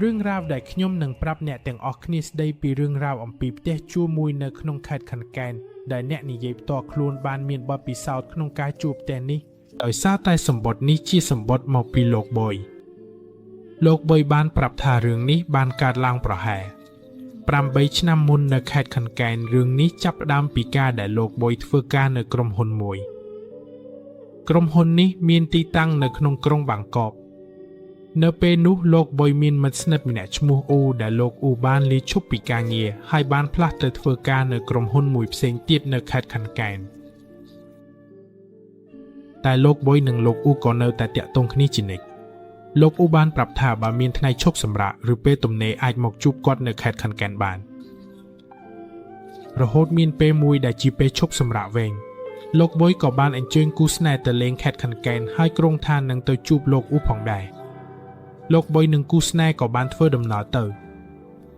រឿងរ៉ាវដែលខ្ញុំនឹងប្រាប់អ្នកទាំងអស់គ្នាស្ដីពីរឿងរ៉ាវអំពីផ្ទះជួលមួយនៅក្នុងខេត្តខណ្ឌកែនដែលអ្នកនិយាយផ្ទាល់ខ្លួនបានមានបទពិសោធន៍ក្នុងការជួលផ្ទះនេះដោយសារតែសម្បត្តិនេះជាសម្បត្តិមកពីលោកបុយបានប្រាប់ថារឿងនេះបានកើតឡើងប្រហែល8ឆ្នាំមុននៅខេត្តខណ្ឌកែនរឿងនេះចាប់ផ្ដើមពីការដែលលោកបុយធ្វើការនៅក្រុមហ៊ុនមួយក្រុមហ៊ុននេះមានទីតាំងនៅក្នុងក្រុងបាងកកនៅពេលនោះលោកបុយមានមិត្តស្និទ្ធម្នាក់ឈ្មោះអ៊ូដែលលោកអ៊ូបានលាឈប់ពីការងារហើយបានផ្លាស់ទៅធ្វើការនៅក្រុមហ៊ុនមួយផ្សេងទៀតនៅខេត្តខណ្ឌកែនតែលោកបុយនិងលោកអ៊ូក៏នៅតែតាក់ទងគ្នាជានិច្ចលោកអ៊ូបានប្រាប់ថាបើមានថ្ងៃឈប់សម្រាកឬពេលទំនេរអាចមកជួបគាត់នៅខេត្តខណ្ឌកែនបានរហូតមានពេលមួយដែលជាពេលឈប់សម្រាកវែងលោកបុយក៏បានអញ្ជើញគូស្នេហ៍ទៅលេងខេត្តខណ្ឌកែនហើយក្រុងថានឹងទៅជួបលោកអ៊ូផងដែរលោកបុយនិងគូស្នេហ៍ក៏បានធ្វើដំណើរទៅ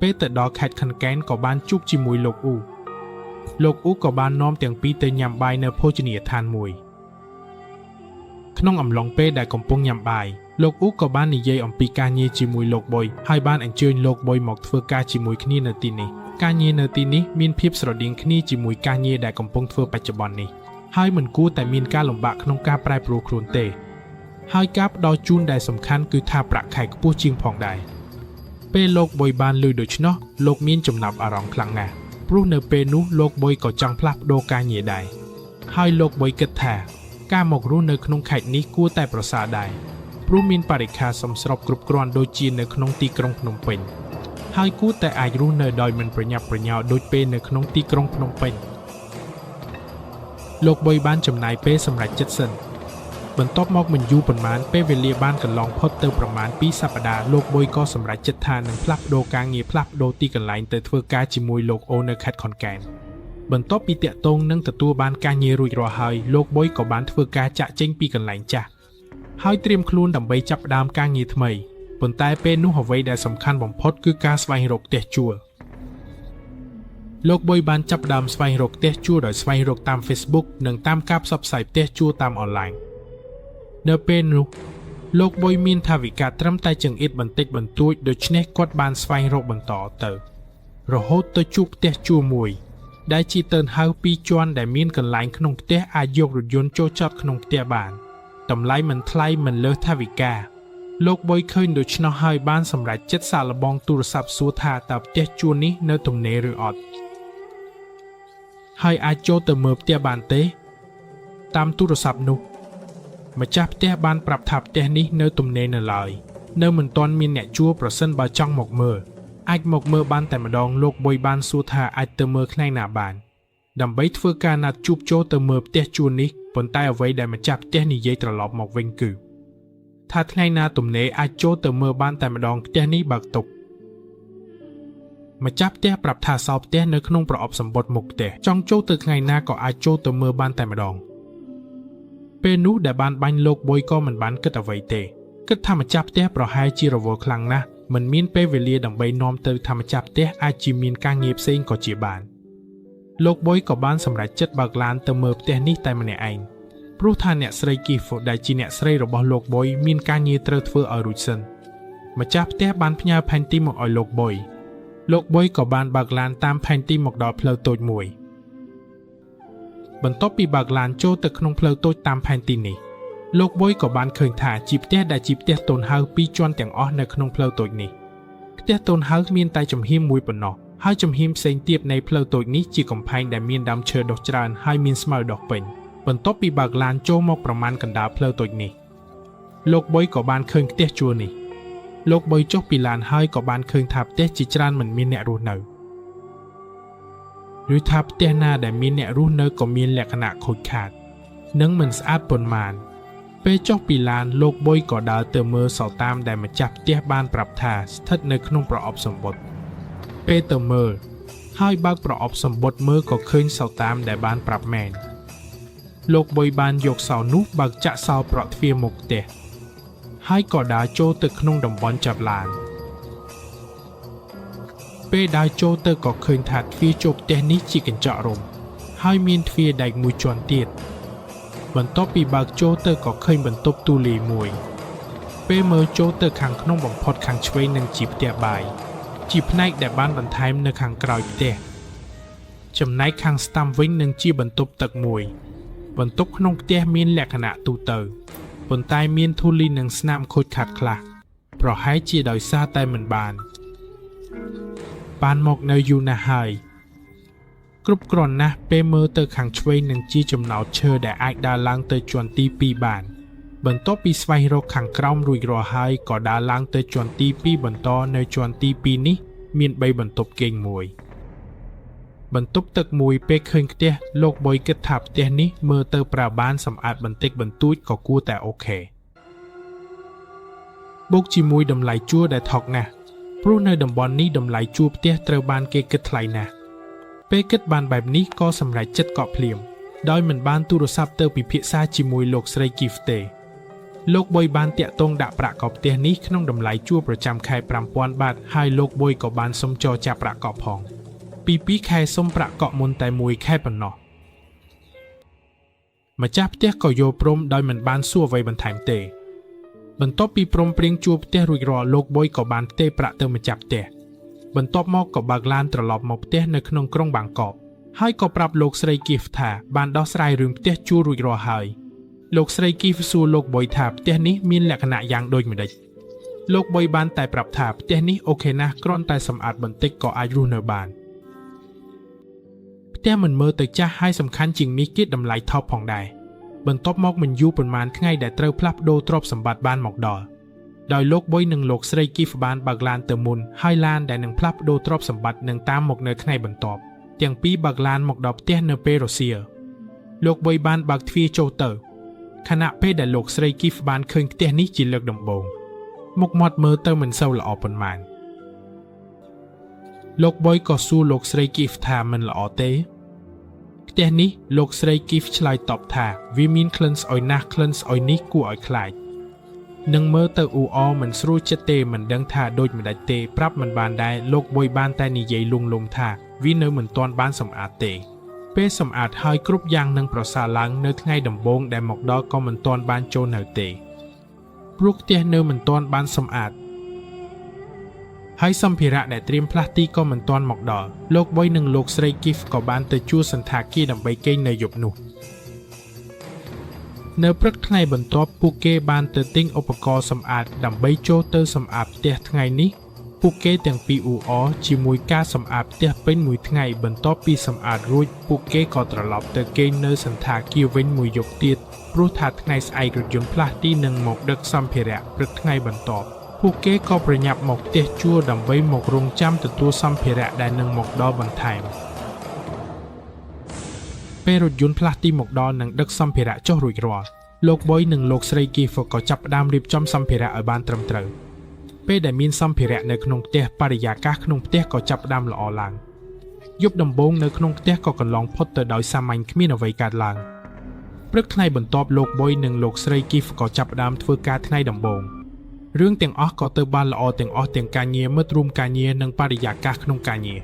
ពេលទៅដល់ខេត្តខណ្ឌកែនក៏បានជួបជាមួយលោកអ៊ូក៏បាននាំទាំងពីរទៅញ៉ាំបាយនៅភោជនីយដ្ឋានមួយក្នុងអំឡុងពេលដែលកំពុងញ៉ាំបាយលោកអ៊ូក៏បាននិយាយអំពីការងារជាមួយលោកបុយហើយបានអញ្ជើញលោកបុយមកធ្វើការជាមួយគ្នានៅទីនេះការងារនៅទីនេះមានភាពស្រដៀងគ្នាជាមួយការងារដែលកំពុងធ្វើបច្ចុប្បន្ននេះហើយមិនគួរតែមានការលំបាកក្នុងការប្រែប្រួលខ្លួនទេហើយការផ្ដល់ជូនដែលសំខាន់គឺថាប្រាក់ខែខ្ពស់ជាងផងដែរពេលលោកបុយបានឮដូច្នោះលោកមានចំណាប់អារម្មណ៍ខ្លាំងណាស់ព្រោះនៅពេលនោះលោកបុយក៏ចង់ផ្លាស់ប្ដូរការងារដែរហើយលោកបុយគិតថាការមករស់នៅក្នុងខេត្តនេះគួរតែប្រសើរដែរព្រោះមានបរិក្ខារសមស្របគ្រប់គ្រាន់ដូចជានៅក្នុងទីក្រុងភ្នំពេញហើយគួរតែអាចរស់នៅដោយមិនប្រញាប់ប្រញាល់ដូចពេលនៅក្នុងទីក្រុងភ្នំពេញលោកបុយបានចំណាយពេលសម្រេចចិត្តសិនបន្ទាប់មកមិនយូរប៉ុន្មានពេលវេលាបានកន្លងផុតទៅប្រមាណ2សប្តាហ៍លោកបុយក៏សម្រេចចិត្តថានឹងផ្លាស់ប្ដូរការងារផ្លាស់ប្ដូរទីកន្លែងទៅធ្វើការជាមួយលោកអូនៅខេត្តខណ្ឌកែនបន្ទាប់ពីតាក់ទងនឹងទទួលបានការងាររួចរាល់ហើយលោកបុយក៏បានធ្វើការចាក់ចេញពីកន្លែងចាស់ហើយត្រៀមខ្លួនដើម្បីចាប់ផ្ដើមការងារថ្មីប៉ុន្តែពេលនោះអ្វីដែលសំខាន់បំផុតគឺការស្វែងរកផ្ទះជួលលោកបុយបានចាប់ផ្ដើមស្វែងរកផ្ទះជួលដោយស្វែងរកតាម Facebook និងតាមការផ្សព្វផ្សាយផ្ទះជួលតាមអនឡាញនៅពេលនោះលោកបុយមានថវិកាត្រឹមតែចង្អៀតបន្តិចបន្តួចដូច្នេះគាត់បានស្វែងរកបន្តទៅរហូតទៅជួបផ្ទះជួលមួយដែលជាតើនហៅ2ជាន់ដែលមានកន្លែងក្នុងផ្ទះអាចយករថយន្តចូលចតក្នុងផ្ទះបានតម្លៃមិនថ្លៃមិនលើសថវិកាលោកបុយឃើញដូច្នោះហើយបានសម្រេចចិត្តសាកល្បងទូរស័ព្ទសួរថាតើផ្ទះជួលនេះនៅទំនេរឬអត់ហើយអាចចូលទៅមើលផ្ទះបានទេតាមទូរស័ព្ទនោះម្ចាស់ផ្ទះបានប្រាប់ថាផ្ទះនេះនៅទំនេរនៅឡើយនៅមិនទាន់មានអ្នកជួលប្រសិនបើចង់មកមើលអាចមកមើលបានតែម្ដងលោកបុយបានសួរថាអាចទៅមើលថ្ងៃណាបានដើម្បីធ្វើការណាត់ជួបចូលទៅមើលផ្ទះជួលនេះប៉ុន្តែអ្វីដែលម្ចាស់ផ្ទះនិយាយត្រឡប់មកវិញគឺថាថ្ងៃណាទំនេរអាចចូលទៅមើលបានតែម្ដងផ្ទះនេះបើកទុកម្ចាស់ផ្ទះប្រាប់ថាសោផ្ទះនៅក្នុងប្រអប់សម្បត្តិមុខផ្ទះចង់ចូលទៅថ្ងៃណាក៏អាចចូលទៅមើលបានតែម្ដងពេលនោះដែលបានបាញ់លោកបុយក៏មិនបានគិតអ្វីទេគិតថាម្ចាស់ផ្ទះប្រហែលជារវល់ខ្លាំងណាស់មិនមានពេលវេលាដើម្បីនាំទៅថាម្ចាស់ផ្ទះអាចជាមានការងារផ្សេងក៏ជាបានលោកបុយក៏បានសម្រេចចិត្តបើកឡានទៅមើលផ្ទះនេះតែម្នាក់ឯងព្រោះថាអ្នកស្រីគីហ្វូដែលជាអ្នកស្រីរបស់លោកបុយមានការងារត្រូវធ្វើឲ្យរួចសិនម្ចាស់ផ្ទះបានផ្ញើផែនទីមកឲ្យលោកបុយក៏បានបើកឡានតាមផែនទីមកដល់ផ្លូវតូចមួយបន្ទាប់ពីបើកឡានចូលទៅក្នុងផ្លូវតូចតាមផែនទីនេះលោកបុយក៏បានឃើញថាជាផ្ទះដែលជាផ្ទះតូនហៅ2ជាន់ទាំងអស់នៅក្នុងផ្លូវតូចនេះផ្ទះតូនហៅមានតែចំហៀមមួយប៉ុណ្ណោះហើយចំហៀមផ្សេងទៀតនៃផ្លូវតូចនេះជាកំផែងដែលមានដើមឈើដុះច្រើនហើយមានស្មៅដុះពេញបន្ទាប់ពីបើកឡានចូលមកប្រមាណកណ្ដាលផ្លូវតូចនេះលោកបុយក៏បានឃើញផ្ទះជួលនេះលោកបុយចុះពីឡានហើយក៏បានឃើញថាផ្ទះជាច្រើនមិនមានអ្នករស់នៅឬថាផ្ទះណាដែលមានអ្នករស់នៅក៏មានលក្ខណៈខូចខាតនិងមិនស្អាតប៉ុន្មានពេលចុះពីឡានលោកបុយក៏ដើរទៅមើលសោតាមដែលម្ចាស់ផ្ទះបានប្រាប់ថាស្ថិតនៅក្នុងប្រអប់សម្បត្តិពេលទៅមើលហើយបើកប្រអប់សម្បត្តិមើលក៏ឃើញសោតាមដែលបានប្រាប់មែនលោកបុយបានយកសោនោះបើកចាក់សោប្រក់ទ្វារមុខផ្ទះហើយក៏ដើរចូលទៅក្នុងតំបន់ចាប់ឡានពេលដើរចូលទៅក៏ឃើញថាទ្វារចូលផ្ទះនេះជាកញ្ចក់រុំហើយមានទ្វារដែកមួយជាន់ទៀតបន្ទាប់ពីបើកចូលទៅក៏ឃើញបន្ទប់ទូលាយមួយ ពេលមើលចូលទៅខាងក្នុងបំផុតខាងឆ្វេងនឹងជាផ្ទះបាយជាផ្នែកដែលបានបន្ថែមនៅខាងក្រោយផ្ទះចំណែកខាងស្តាំវិញនឹងជាបន្ទប់ទឹកមួយបន្ទប់ក្នុងផ្ទះមានលក្ខណៈទូទៅប៉ុន្តែមានធូលីនិងស្នាមខូចខាតខ្លះប្រហែលជាដោយសារតែមិនបានមកនៅយូរណាស់ហើយគ្រប់គ្រាន់ណាស់ពេលមើលទៅខាងឆ្វេងនឹងជាចំណោទឈើដែលអាចដើរឡើងទៅជាន់ទី2បានបន្ទាប់ពីស្វែងរកខាងក្រោមរួចរាល់ហើយក៏ដើរឡើងទៅជាន់ទី2បន្តនៅជាន់ទី2នេះមាន3បន្ទប់គេងមួយបន្ទប់ទឹកមួយពេលឃើញផ្ទះលោកបុយគិតថាផ្ទះនេះមើលទៅប្រើបានសម្អាតបន្តិចបន្តួចក៏គួរតែអូខេបូកជាមួយតម្លៃជួលដែលថោកណាស់ព្រោះនៅតំបន់នេះតម្លៃជួលផ្ទះត្រូវបានគេគិតថ្លៃណាស់ពេលគិតបានបែបនេះក៏សម្រេចចិត្តកក់ភ្លាមដោយមិនបានទូរស័ព្ទទៅពិភាក្សាជាមួយលោកស្រីគីហ្វទេលោកបុយបានតាក់ទងដាក់ប្រាក់កក់ផ្ទះនេះក្នុងតម្លៃជួលប្រចាំខែ 5,000 បាតហើយលោកបុយក៏បានសុំចរចាប្រាក់កក់ផងពី2ខែសុំប្រាក់កក់មុនតែ1ខែប៉ុណ្ណោះម្ចាស់ផ្ទះក៏យល់ព្រមដោយមិនបានសួរអ្វីបន្ថែមទេបន្ទាប់ពីព្រមព្រៀងជួលផ្ទះរួចរាល់លោកបុយក៏បានផ្ទេរប្រាក់ទៅម្ចាស់ផ្ទះបន្ទាប់មកក៏បើកឡានត្រឡប់មកផ្ទះនៅក្នុងក្រុងបាងកកហើយក៏ប្រាប់លោកស្រីគីហ្វថាបានដោះស្រាយរឿងផ្ទះជួលរួចរាល់ហើយលោកស្រីគីហ្វសួរលោកបុយថាផ្ទះនេះមានលក្ខណៈយ៉ាងដូចម្តេចលោកបុយបានតែប្រាប់ថាផ្ទះនេះអូខេណាស់គ្រាន់តែសម្អាតបន្តិចក៏អាចរស់នៅបានផ្ទះមិនមើលទៅចាស់ហើយសំខាន់ជាងនេះគេតម្លៃថោកផងដែរបន្ទាប់មកមិនយូរប៉ុន្មានថ្ងៃដែលត្រូវផ្លាស់ប្ដូរទ្រព្យសម្បត្តិបានមកដល់ដោយលោកបុយនិងលោកស្រីគីហ្វបានបើកឡានទៅមុនហើយឡានដែលនឹងផ្លាស់ប្ដូរទ្រព្យសម្បត្តិនឹងតាមមកនៅថ្ងៃបន្ទាប់ទាំងពីរបើកឡានមកដល់ផ្ទះនៅពេលរសៀលលោកបុយបានបើកទ្វារចូលទៅខណៈពេលដែលលោកស្រីគីហ្វបានឃើញផ្ទះនេះជាលើកដំបូងមុខមាត់មើលទៅមិនសូវល្អប៉ុន្មានលោកបុយក៏សួរលោកស្រីគីហ្វថាមិនល្អទេផ្ទះនេះលោកស្រីគីហ្វឆ្លើយតបថាវាមានក្លិនស្អុយណាស់ក្លិនស្អុយនេះគួរឲ្យខ្លាចនឹងមើលទៅអ៊ូអមិនស្រួលចិត្តទេមិនដឹងថាដូចម្ដេចទេប្រាប់មិនបានដែរលោកបុយបានតែនិយាយលងថាវានៅមិនទាន់បានសម្អាតទេពេលសម្អាតហើយគ្រប់យ៉ាងនឹងប្រសើរឡើងនៅថ្ងៃដំបូងដែលមកដល់ក៏មិនទាន់បានចូលនៅទេព្រោះផ្ទះនៅមិនទាន់បានសម្អាតហើយសម្ភារៈដែលត្រៀមផ្លាស់ទីក៏មិនទាន់មកដល់លោកបុយនិងលោកស្រីគីហ្វក៏បានទៅជួលសន្តាគារដើម្បីគេងនៅយប់នោះនៅព្រឹកថ្ងៃបន្ទាប់ពួកគេបានទៅទិញឧបករណ៍សម្អាតដើម្បីចូលទៅសម្អាតផ្ទះថ្ងៃនេះពួកគេទាំងពីរអ៊ូអជាមួយការសម្អាតផ្ទះពេញមួយថ្ងៃបន្ទាប់ពីសម្អាតរួចពួកគេក៏ត្រឡប់ទៅគេងនៅសន្តាគារវិញមួយយប់ទៀតព្រោះថាថ្ងៃស្អែករថយន្តផ្លាស់ទីនឹងមកដឹកសម្ភារៈព្រឹកថ្ងៃបន្ទាប់ពួកគេក៏ប្រញាប់មកផ្ទះជួលដើម្បីមករងចាំទទួលសម្ភារៈដែលនឹងមកដល់បន្ថែមពេលរថយន្តផ្លាស់ទីមកដល់និងដឹកសម្ភារៈចុះរួចរាល់លោកបុយនិងលោកស្រីគីហ្វក៏ចាប់ផ្ដើមរៀបចំសម្ភារៈឲ្យបានត្រឹមត្រូវពេលដែលមានសម្ភារៈនៅក្នុងផ្ទះបរិយាកាសក្នុងផ្ទះក៏ចាប់ផ្ដើមល្អឡើងយប់ដំបូងនៅក្នុងផ្ទះក៏កន្លងផុតទៅដោយសាមញ្ញគ្មានអ្វីកើតឡើងព្រឹកថ្ងៃបន្ទាប់លោកបុយនិងលោកស្រីគីហ្វក៏ចាប់ផ្ដើមធ្វើការថ្ងៃដំបូងរឿងទាំងអស់ក៏ទៅបានល្អទាំងអស់ទាំងការងារមិត្តរួមការងារនិងបរិយាកាសក្នុងការងារ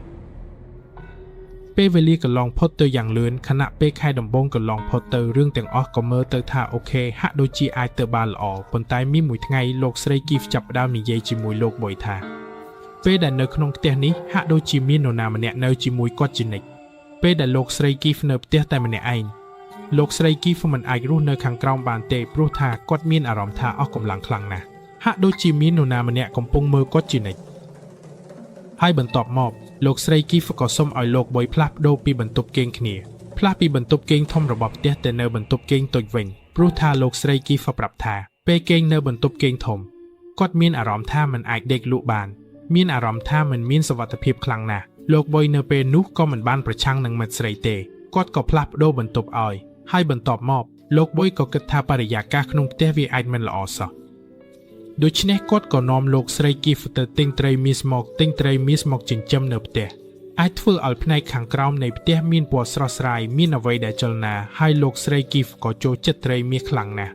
ពេលវេលាកន្លងផុតទៅយ៉ាងលឿនខណៈពេលខែដំបូងកន្លងផុតទៅរឿងទាំងអស់ក៏មើលទៅថាអូខេហាក់ដូចជាអាចទៅបានល្អប៉ុន្តែមានមួយថ្ងៃលោកស្រីគីហ្វចាប់ផ្ដើមនិយាយជាមួយលោកបុយថាពេលដែលនៅក្នុងផ្ទះនេះហាក់ដូចជាមាននរណាម្នាក់នៅជាមួយគាត់ជានិច្ចពេលដែលលោកស្រីគីហ្វនៅផ្ទះតែម្នាក់ឯងលោកស្រីគីហ្វមិនអាចរស់នៅខាងក្រោមបានទេព្រោះថាគាត់មានអារម្មណ៍ថាអស់កម្លាំងខ្លាំងណាស់ហាក់ដូចជាមាននរណាម្នាក់កំពុងមើលគាត់ជានិច្ចហើយបន្ទាប់មកលោកស្រីគីហ្វក៏សុំឲ្យលោកបុយផ្លាស់ប្ដូរពីបន្ទប់គេងគ្នាផ្លាស់ពីបន្ទប់គេងធំរបស់ផ្ទះទៅនៅបន្ទប់គេងតូចវិញព្រោះថាលោកស្រីគីហ្វប្រាប់ថាពេលគេងនៅបន្ទប់គេងធំគាត់មានអារម្មណ៍ថាមិនអាចដេកលក់បានមានអារម្មណ៍ថាមិនមានសុវត្ថិភាពខ្លាំងណាស់លោកបុយនៅពេលនោះក៏មិនបានប្រឆាំងនឹងមិត្តស្រីទេគាត់ក៏ផ្លាស់ប្ដូរបន្ទប់ឲ្យហើយបន្ទាប់មកលោកបុយក៏គិតថាបរិយាកាសក្នុងផ្ទះវាអាចមិនល្អសោះដូច្នេះគាត់ក៏នាំលោកស្រីគីហ្វទៅទិញត្រីមាសមកចិញ្ចឹមនៅផ្ទះអាចធ្វើឲ្យផ្នែកខាងក្រោមនៃផ្ទះមានពណ៌ស្រស់ស្រាយមានអ្វីដែលចលនាហើយលោកស្រីគីហ្វក៏ចូលចិត្តត្រីមាសខ្លាំងណាស់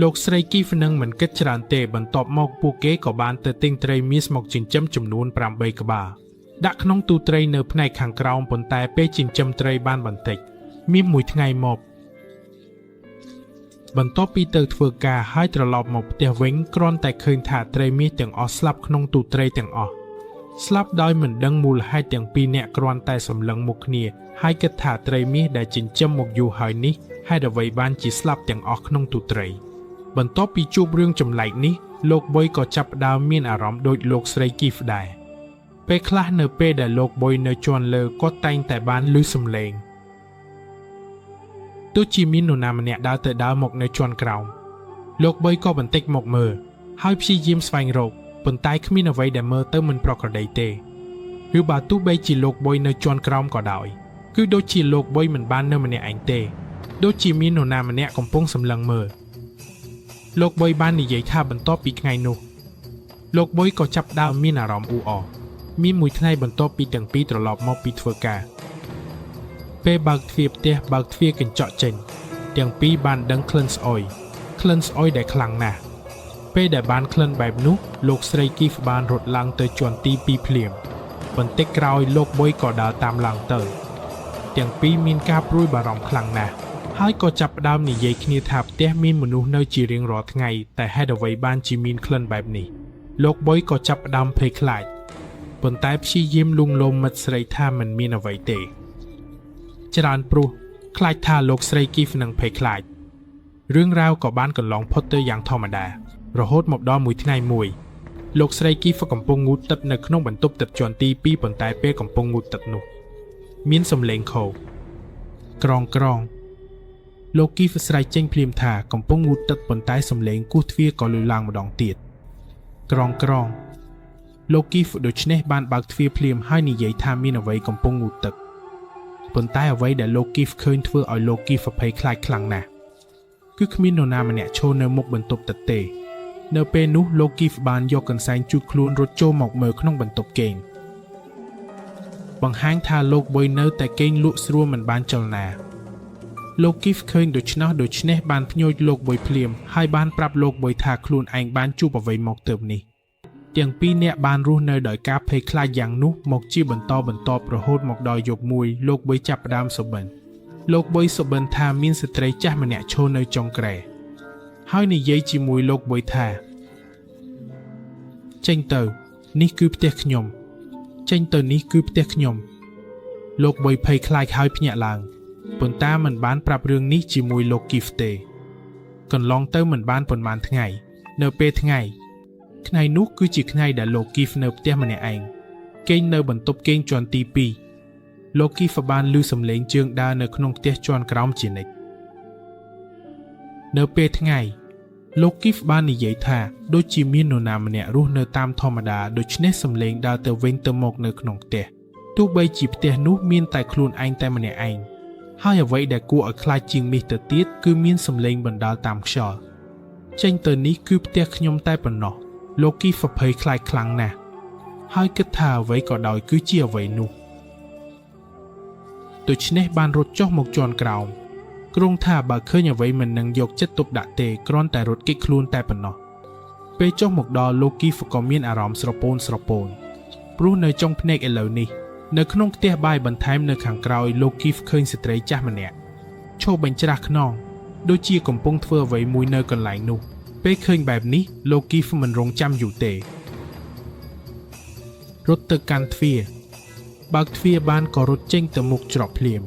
លោកស្រីគីហ្វនឹងមិនគិតច្រើនទេបន្ទាប់មកពួកគេក៏បានទៅទិញត្រីមាសមកចិញ្ចឹមចំនួន8ក្បាលដាក់ក្នុងទូត្រីនៅផ្នែកខាងក្រោមប៉ុន្តែពេលចិញ្ចឹមត្រីបានបន្តិចមានមួយថ្ងៃមក បន្ទាប់ពីទៅធ្វើការហើយត្រឡប់មកផ្ទះវិញគ្រាន់តែឃើញថាត្រីមាសទាំងអស់ស្លាប់ក្នុងទូត្រីទាំងអស់ស្លាប់ដោយមិនដឹងមូលហេតុទាំងពីរនាក់គ្រាន់តែសម្លឹងមុខគ្នាហើយគិតថាត្រីមាសដែលចិញ្ចឹមមកយូរហើយនេះហេតុអ្វីបានជាស្លាប់ទាំងអស់ក្នុងទូត្រីបន្ទាប់ពីជួបរឿងចម្លែកនេះលោកបុយក៏ចាប់ផ្ដើមមានអារម្មណ៍ដូចលោកស្រីគីហ្វដែរពេលខ្លះនៅពេលដែលលោកបុយនៅជាន់លើគាត់តែងតែបានឮសំឡេងទោះជាមាននរណាម្នាក់ដើរទៅដើរមកនៅជាន់ក្រោមលោកបុយក៏បន្តិចមកមើលហើយព្យាយាមស្វែងរកប៉ុន្តែគ្មានអ្វីដែលមើលទៅមិនប្រក្រតីទេឬបើទោះបីជាលោកបុយនៅជាន់ក្រោមក៏ដោយគឺដូចជាលោកបុយមិនបាននៅម្នាក់ឯងទេដូចជាមាននរណាម្នាក់កំពុងសម្លឹងមើលលោកបុយបាននិយាយថាបន្ទាប់ពីថ្ងៃនោះលោកបុយក៏ចាប់ផ្ដើមមានអារម្មណ៍អ៊ូអរមានមួយថ្ងៃបន្ទាប់ពីទាំងពីរត្រឡប់មកពីធ្វើការពេលបើកទ្វារផ្ទះបើកទ្វារកញ្ចក់ចេញទាំងពីរបានដឹងក្លិនស្អុយដែលខ្លាំងណាស់ពេលដែលបានក្លិនបែបនោះលោកស្រីគីហ្វបានរត់ឡើងទៅជាន់ទី2ភ្លាមបន្តិចក្រោយលោកបុយក៏ដើរតាមឡើងទៅទាំងពីរមានការព្រួយបារម្ភខ្លាំងណាស់ហើយក៏ចាប់ផ្ដើមនិយាយគ្នាថាផ្ទះមានមនុស្សនៅជារៀងរាល់ថ្ងៃតែហេតុអ្វីបានជាមានក្លិនបែបនេះលោកបុយក៏ចាប់ផ្ដើមភ័យខ្លាចប៉ុន្តែព្យាយាមលួងលោមមិត្តស្រីថាមិនមានអ្វីទេច្រើនព្រោះខ្លាចថាលោកស្រីគីហ្វនឹងភ័យខ្លាចរឿងរ៉ាវក៏បានកន្លងផុតទៅយ៉ាងធម្មតារហូតមកដល់មួយថ្ងៃមួយលោកស្រីគីហ្វកំពុងងូតទឹកនៅក្នុងបន្ទប់ទឹកជាន់ទី2ប៉ុន្តែពេលកំពុងងូតទឹកនោះមានសំឡេងខោក្រងលោកគីហ្វស្រែកចេញភ្លាមថាកំពុងងូតទឹកប៉ុន្តែសំឡេងគោះទ្វារក៏លឺឡើងម្ដងទៀតក្រងលោកគីហ្វដូច្នេះបានបើកទ្វារភ្លាមហើយនិយាយថាមានអ្វីកំពុងងូតទឹកប៉ុន្តែអ្វីដែលលោកគីហ្វឃើញធ្វើឲ្យលោកគីហ្វភ័យខ្លាចខ្លាំងណាស់គឺគ្មាននរណាម្នាក់ឈរនៅមុខបន្ទប់ទឹកទេនៅពេលនោះលោកគីហ្វបានយកកន្សែងជូតខ្លួនរត់ចូលមកមើលក្នុងបន្ទប់គេងបង្ហាញថាលោកបុយនៅតែគេងលក់ស្រួលមិនបានចលនាលោកគីហ្វឃើញដូច្នេះបានភ្ញូចលោកបុយភ្លាមហើយបានប្រាប់លោកបុយថាខ្លួនឯងបានជួបអ្វីមកទើបនេះទាំងពីរនាក់បានរស់នៅដោយការភ័យខ្លាចយ៉ាងនោះមកជាបន្តបន្ទាប់រហូតមកដល់យប់មួយលោកបុយចាប់ផ្ដើមសុបិនលោកបុយសុបិនថាមានស្ត្រីចាស់ម្នាក់ឈរនៅចុងគ្រែហើយនិយាយជាមួយលោកបុយថាចេញទៅនេះគឺផ្ទះខ្ញុំលោកបុយភ័យខ្លាចហើយភ្ញាក់ឡើងប៉ុន្តែមិនបានប្រាប់រឿងនេះជាមួយលោកគីហ្វទេកន្លងទៅមិនបានប៉ុន្មានថ្ងៃនៅពេលថ្ងៃនោះគឺជាថ្ងៃដែលលោកគីហ្វនៅផ្ទះម្នាក់ឯងគេងនៅបន្ទប់គេងជាន់ទី2លោកគីហ្វបានឮសំឡេងជើងដើរនៅក្នុងផ្ទះជាន់ក្រោមជានិច្ចនៅពេលថ្ងៃលោកគីហ្វបាននិយាយថាដូចជាមាននរណាម្នាក់រស់នៅតាមធម្មតាដូច្នេះសំឡេងដើរទៅវិញទៅមកនៅក្នុងផ្ទះទោះបីជាផ្ទះនោះមានតែខ្លួនឯងតែម្នាក់ឯងហើយអ្វីដែលគួរឲ្យខ្លាចជាងនេះទៅទៀតគឺមានសំឡេងបណ្ដាលតាមខ្យល់ចេញទៅនេះគឺផ្ទះខ្ញុំតែប៉ុណ្ណោះលោកគីហ្វភ័យខ្លាចខ្លាំងណាស់ហើយគិតថាអ្វីក៏ដោយគឺជាអ្វីនោះដូច្នេះបានរត់ចុះមកជាន់ក្រោមគ្រោងថាបើឃើញអ្វីមិននឹងយកចិត្តទុកដាក់ទេគ្រាន់តែរត់គេចខ្លួនតែប៉ុណ្ណោះពេលចុះមកដល់លោកគីហ្វក៏មានអារម្មណ៍ស្រពោនព្រោះនៅចុងភ្នែកឥឡូវនេះនៅក្នុងផ្ទះបាយបន្ថែមនៅខាងក្រោយលោកគីហ្វឃើញស្ត្រីចាស់ម្នាក់ឈរបញ្ច្រាស់ខ្នងដូចជាកំពុងធ្វើអ្វីមួយនៅកន្លែងនោះពេលឃើញបែបនេះលោកគីហ្វមិនរងចាំយូរទេរត់ទៅកាន់ទ្វារបើកទ្វារបានក៏រត់ចេញទៅមុខច្រកភ្លាម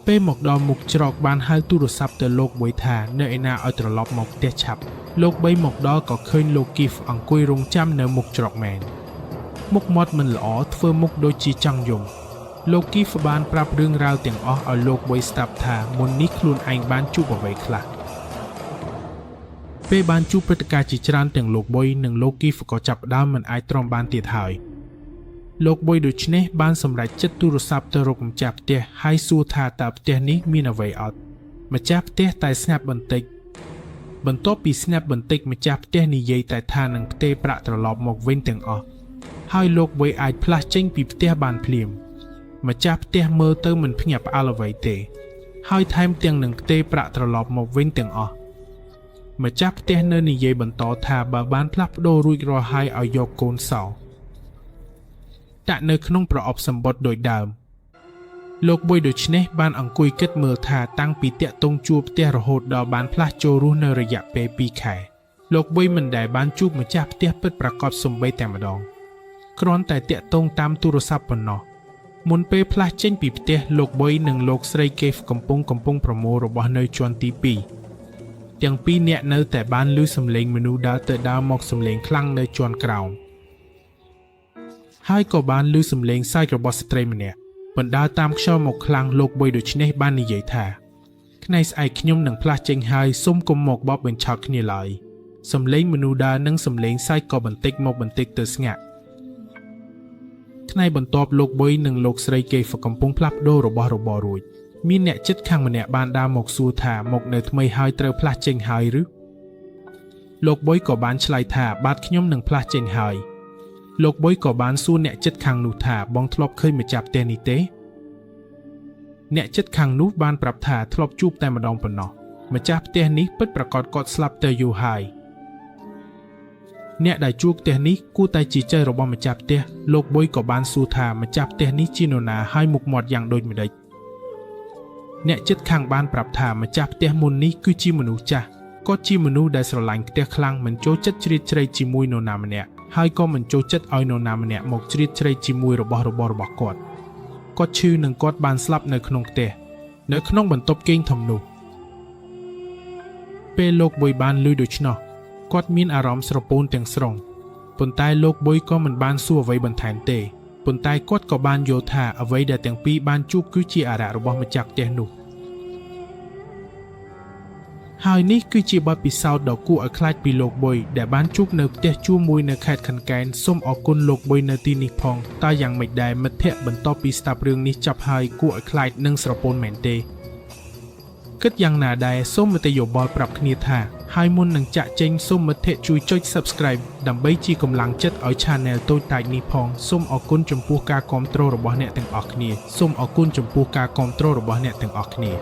ពេលមកដល់មុខច្រកបានហៅទូរស័ព្ទទៅលោកបុយថានៅឯណាឲ្យត្រឡប់មកផ្ទះឆាប់លោកបីមកដល់ក៏ឃើញលោកគីហ្វអង្គុយរង់ចាំនៅមុខច្រកមែនមុខមាត់មិនល្អធ្វើមុខដូចជាចង់យំលោកគីហ្វបានប្រាប់រឿងរ៉ាវទាំងអស់ឲ្យលោកបុយស្ដាប់ថាមុននេះខ្លួនឯងបានជួបអ្វីខ្លះពេលបានជួបព្រឹត្តិការណ៍ជាច្រើនទាំងលោកបុយនិងលោកគីហ្វក៏ចាប់ផ្ដើមមិនអាចទ្រាំបានទៀតហើយលោកបុយដូច្នេះបានសម្រេចចិត្តទូរស័ព្ទទៅរកម្ចាស់ផ្ទះហើយសួរថាតើផ្ទះនេះមានអ្វីអត់ម្ចាស់ផ្ទះតែស្ងាត់បន្តិចបន្ទាប់ពីស្ងាត់បន្តិចម្ចាស់ផ្ទះនិយាយតែថានឹងផ្ទេរប្រាក់ត្រឡប់មកវិញទាំងអស់ហើយលោកបុយអាចផ្លាស់ចេញពីផ្ទះបានភ្លាមម្ចាស់ផ្ទះមើលទៅមិនភ្ញាក់ផ្អើលអ្វីទេហើយថែមទាំងនឹងផ្ទេរប្រាក់ត្រឡប់មកវិញទាំងអស់ម្ចាស់ផ្ទះនៅនិយាយបន្តថាបើបានផ្លាស់ប្ដូររួចរាល់ហើយឲ្យយកកូនសោដាក់នៅក្នុងប្រអប់សម្បត្តិដូចដើម លោកបុយដូច្នេះបានអង្គុយគិតមើលថាតាំងពីតាក់ទងជួបផ្ទះរហូតដល់បានផ្លាស់ចូលរស់នៅរយៈពេល2 ខែលោកបុយមិនដែលបានជួបម្ចាស់ផ្ទះពិតប្រាកដសំបីតែម្ដងគ្រាន់តែតាក់ទងតាមទូរស័ព្ទប៉ុណ្ណោះមុនពេលផ្លាស់ចេញពីផ្ទះលោកបុយនិងលោកស្រីកេហ្វកំពុងប្រមូលរបស់នៅជាន់ទី2ទាំងពីរនាក់នៅតែបានឮសំឡេងមនុស្សដើរទៅដើរមកសំឡេងខ្លាំងនៅជាន់ក្រោមហើយក៏បានឮសំឡេងសើចរបស់ស្ត្រីម្នាក់បណ្ដើរតាមខ្យល់មកខ្លាំងលោកបុយដូច្នេះបាននិយាយថាថ្ងៃស្អែកខ្ញុំនឹងផ្លាស់ចេញហើយសូមកុំមកបបបញ្ឆោតគ្នាឡើយសំឡេងមនុស្សដើរនិងសំឡេងសើចក៏បន្តិចមកបន្តិចទៅស្ងាត់ថ្ងៃបន្ទាប់លោកបុយនិងលោកស្រីកេហ្វកំពុងផ្លាស់ប្ដូររបស់របររួចមានអ្នកជិតខាងម្នាក់បានដើរមកសួរថាមកនៅថ្មីហើយត្រូវផ្លាស់ចេញហើយឬលោកបុយក៏បានឆ្លើយថាបាទខ្ញុំនឹងផ្លាស់ចេញហើយលោកបុយក៏បានសួរអ្នកជិតខាងនោះថាបងធ្លាប់ឃើញម្ចាស់ផ្ទះនេះទេអ្នកជិតខាងនោះបានប្រាប់ថាធ្លាប់ជួបតែម្ដងប៉ុណ្ណោះម្ចាស់ផ្ទះនេះពិតប្រាកដគាត់ស្លាប់ទៅយូរហើយអ្នកដែលជួលផ្ទះនេះគួរតែជាចៅរបស់ម្ចាស់ផ្ទះលោកបុយក៏បានសួរថាម្ចាស់ផ្ទះនេះជានរណាហើយមុខមាត់យ៉ាងដូចម្ដេចអ្នកជិតខាងបានប្រាប់ថាម្ចាស់ផ្ទះមុននេះគឺជាមនុស្សចាស់គាត់ជាមនុស្សដែលស្រឡាញ់ផ្ទះខ្លាំងមិនចូលចិត្តជ្រៀតជ្រែកជាមួយនរណាម្នាក់ហើយក៏មិនចូលចិត្តឲ្យនរណាម្នាក់មកជ្រៀតជ្រែកជាមួយរបស់របររបស់គាត់ឈឺនិងគាត់បានស្លាប់នៅក្នុងផ្ទះនៅក្នុងបន្ទប់គេងធំនោះពេលលោកបុយបានឮដូច្នោះគាត់មានអារម្មណ៍ស្រពោនទាំងស្រុងប៉ុន្តែលោកបុយក៏មិនបានសួរអ្វីបន្ថែមទេប៉ុន្តែគាត់ក៏បានយល់ថាអ្វីដែលទាំងពីរបានជួបគឺជាអារក្សរបស់ម្ចាស់ផ្ទះនោះហើយនេះគឺជាបទពិសោធន៍ដ៏គួរឲ្យខ្លាចពីលោកបុយដែលបានជួបនៅផ្ទះជួលមួយនៅខេត្តខណ្ឌកែនសូមអរគុណលោកបុយនៅទីនេះផងតើយ៉ាងម៉េចដែរមិត្តភ័ក្តិបន្ទាប់ពីស្ដាប់រឿងនេះចប់ហើយគួរឲ្យខ្លាចនិងស្រពោនមែនទេគិតយ៉ាងណាដែរសូមមតិយោបល់ប្រាប់គ្នាថាហើយមុននឹងចាក់ចេញសូមមិត្តភ័ក្តិជួយចុច Subscribe ដើម្បីជាកម្លាំងចិត្តឲ្យ Channel តូចតាចនេះផងសូមអរគុណចំពោះការគាំទ្ររបស់អ្នកទាំងអស់គ្នាសូមអរគុណចំពោះការគាំទ្ររបស់អ្នកទាំងអស់គ្នា